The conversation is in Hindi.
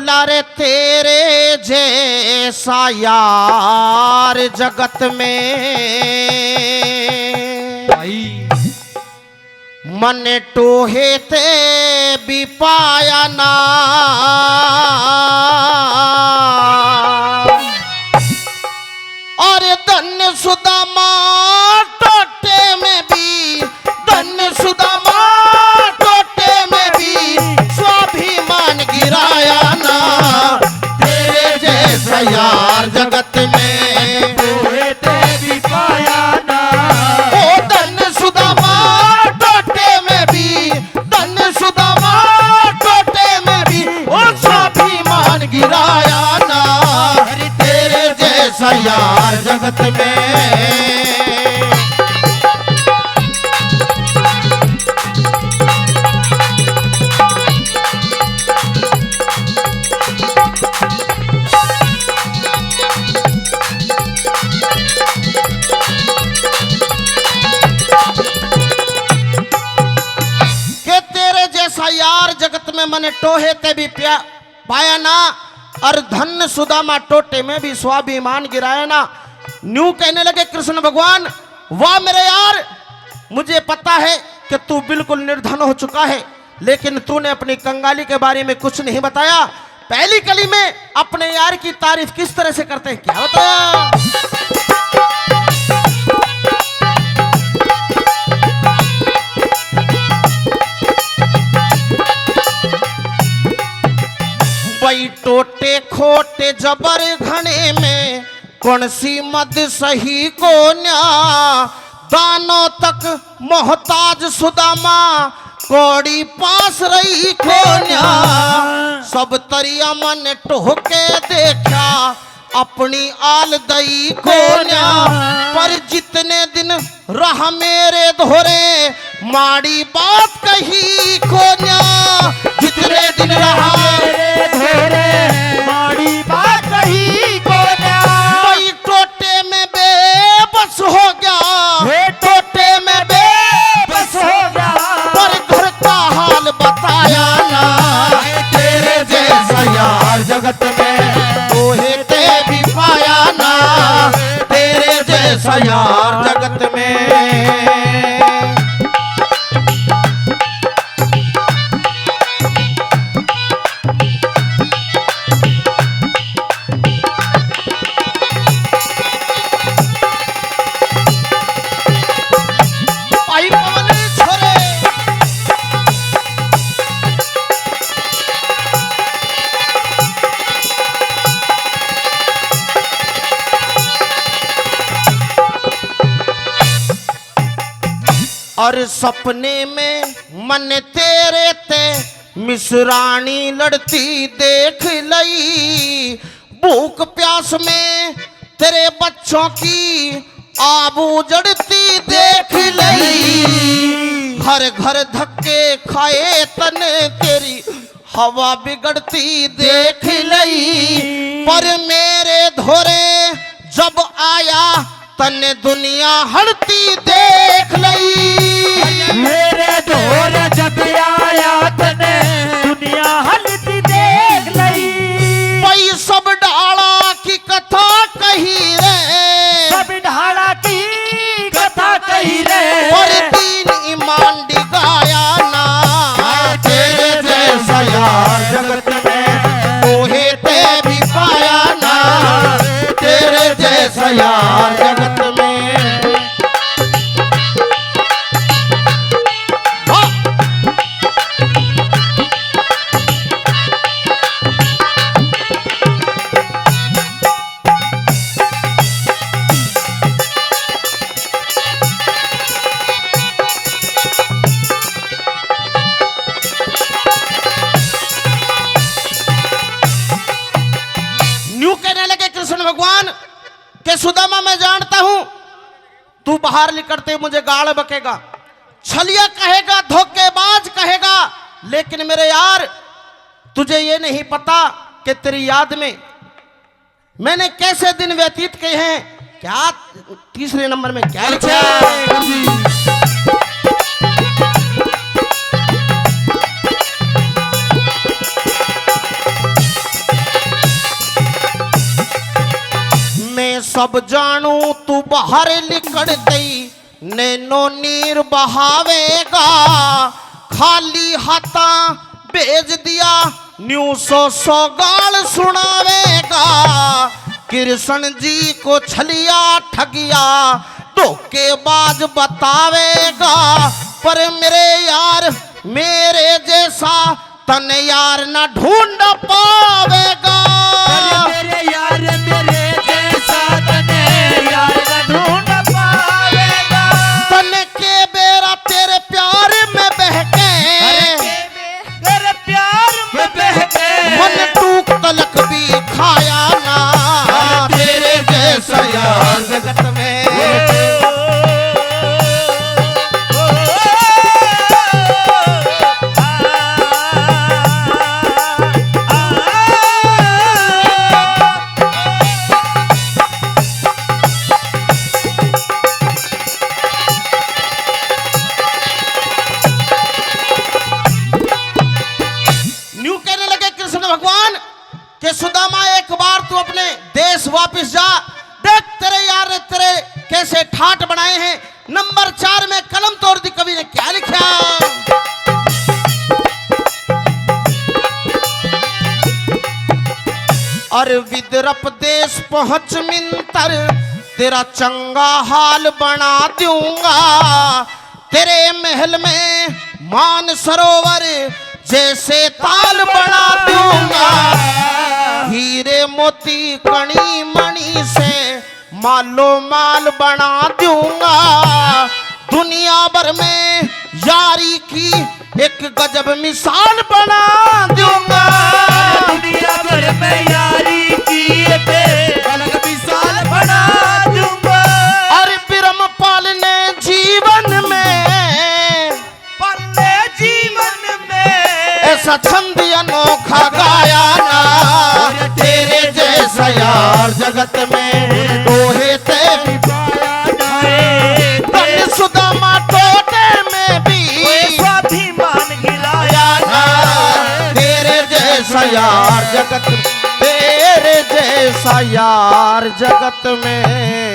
बोला रे तेरे जैसा यार जगत में मन टोहे ते भी पाया ना। और धन्य सुदामा टोटे में भी, धन्य सुदामा टोटे में भी स्वाभिमान गिराया ना। तेरे जैसा यार जगत में टोहे ते भी पाया ना। ओ धन्य सुदामा टोटे में भी, धन्य सुदामा टोटे में भी ओ स्वाभिमान गिराया ना। तेरे जैसा यार जगत में। यार जगत में मने टोहे ते भी पाया ना। और धन्य सुदामा टोटे में भी स्वाभिमान गिराया ना। न्यू कहने लगे कृष्ण भगवान, वाह मेरे यार, मुझे पता है कि तू बिल्कुल निर्धन हो चुका है, लेकिन तूने अपनी कंगाली के बारे में कुछ नहीं बताया। पहली कली में अपने यार की तारीफ किस तरह से करते हैं, क्या बताया? वही टोटे खोटे जबर घने में कौन सी मद सही को न्या। दानों तक मोहताज सुदामा कौड़ी पास रही को न्या। सब तरिया मन टोके देखा अपनी आल दई को न्या। पर जितने दिन रहा मेरे धोरे माड़ी बात कही को न्या। जितने दिन रहा मेरे धोरे माड़ी बात कही को न्या। वही टोटे में बेबस हो गया, टोटे में बेबस हो गया। पर घर का हाल बताया ना। तेरे जैसा यार जगत में टोहे ते भी पाया ना। तेरे जैसा यार जगत में। और सपने में मन तेरे ते मिसरानी लड़ती देख लई। भूख प्यास में तेरे बच्चों की आबू जड़ती देख लई। हर घर धक्के खाए तन तेरी हवा बिगड़ती देख लई। पर मेरे धोरे जब आया तने दुनिया हड़ती देख लई। मेरे धोर जब आया तने दुनिया हलती देख लई। भाई सब डाला की कथा कही रे, सब ढाला की कथा कही रे। और दीन ईमान डिगाया ना। तेरे जैसा यार जगत में टोहे ते भी पाया ना। तेरे जैसा यार जगत में। भगवान के सुदामा मैं जानता हूं तू बाहर निकलते मुझे गाल बकेगा, छलिया कहेगा, धोखेबाज कहेगा, लेकिन मेरे यार तुझे ये नहीं पता कि तेरी याद में मैंने कैसे दिन व्यतीत किए हैं। क्या तीसरे नंबर में क्या लिखा है? सब जानू तू बाहर निकल गई नैनो नीर बहावेगा खाली हाथा भेज दिया न्यू सौ गाल सुनावेगा कृष्ण जी को छलिया ठगिया धोखेबाज बतावेगा पर मेरे यार मेरे जैसा तन यार न ढूंढ पावेगा मेरे यार मेरे जैसा तने यार न ढूंढ पावेगा। तन के बेरा तेरे प्यार में बहके तेरे प्यार में बहके मन टूक तलक भी खाया ना तेरे जैसा यार जगत में कि सुदामा एक बार तू अपने देश वापस जा देख तेरे यार ने तेरे कैसे ठाट बनाए हैं। नंबर 4 में कलम तोड़ दी कवि ने क्या लिखा और विदर्भ देश पहुंच मिंतर तेरा चंगा हाल बना दूंगा तेरे महल में मान सरोवर जैसे ताल बना दूंगा हीरे मोती कणी मणि से मालो माल बना दूंगा दुनिया भर में यारी की एक गजब मिसाल बना दूंगा दुनिया भर में यारी की एक अलग मिसाल बना दूंगा। और ब्रह्मपाल ने जीवन में ऐसा छंद अनोखा गाया ना तेरे जैसा यार जगत में दोहे ते तन सुदामा टोटे में भी स्वाभिमान गिलाया ना तेरे जैसा यार जगत तेरे जैसा यार जगत में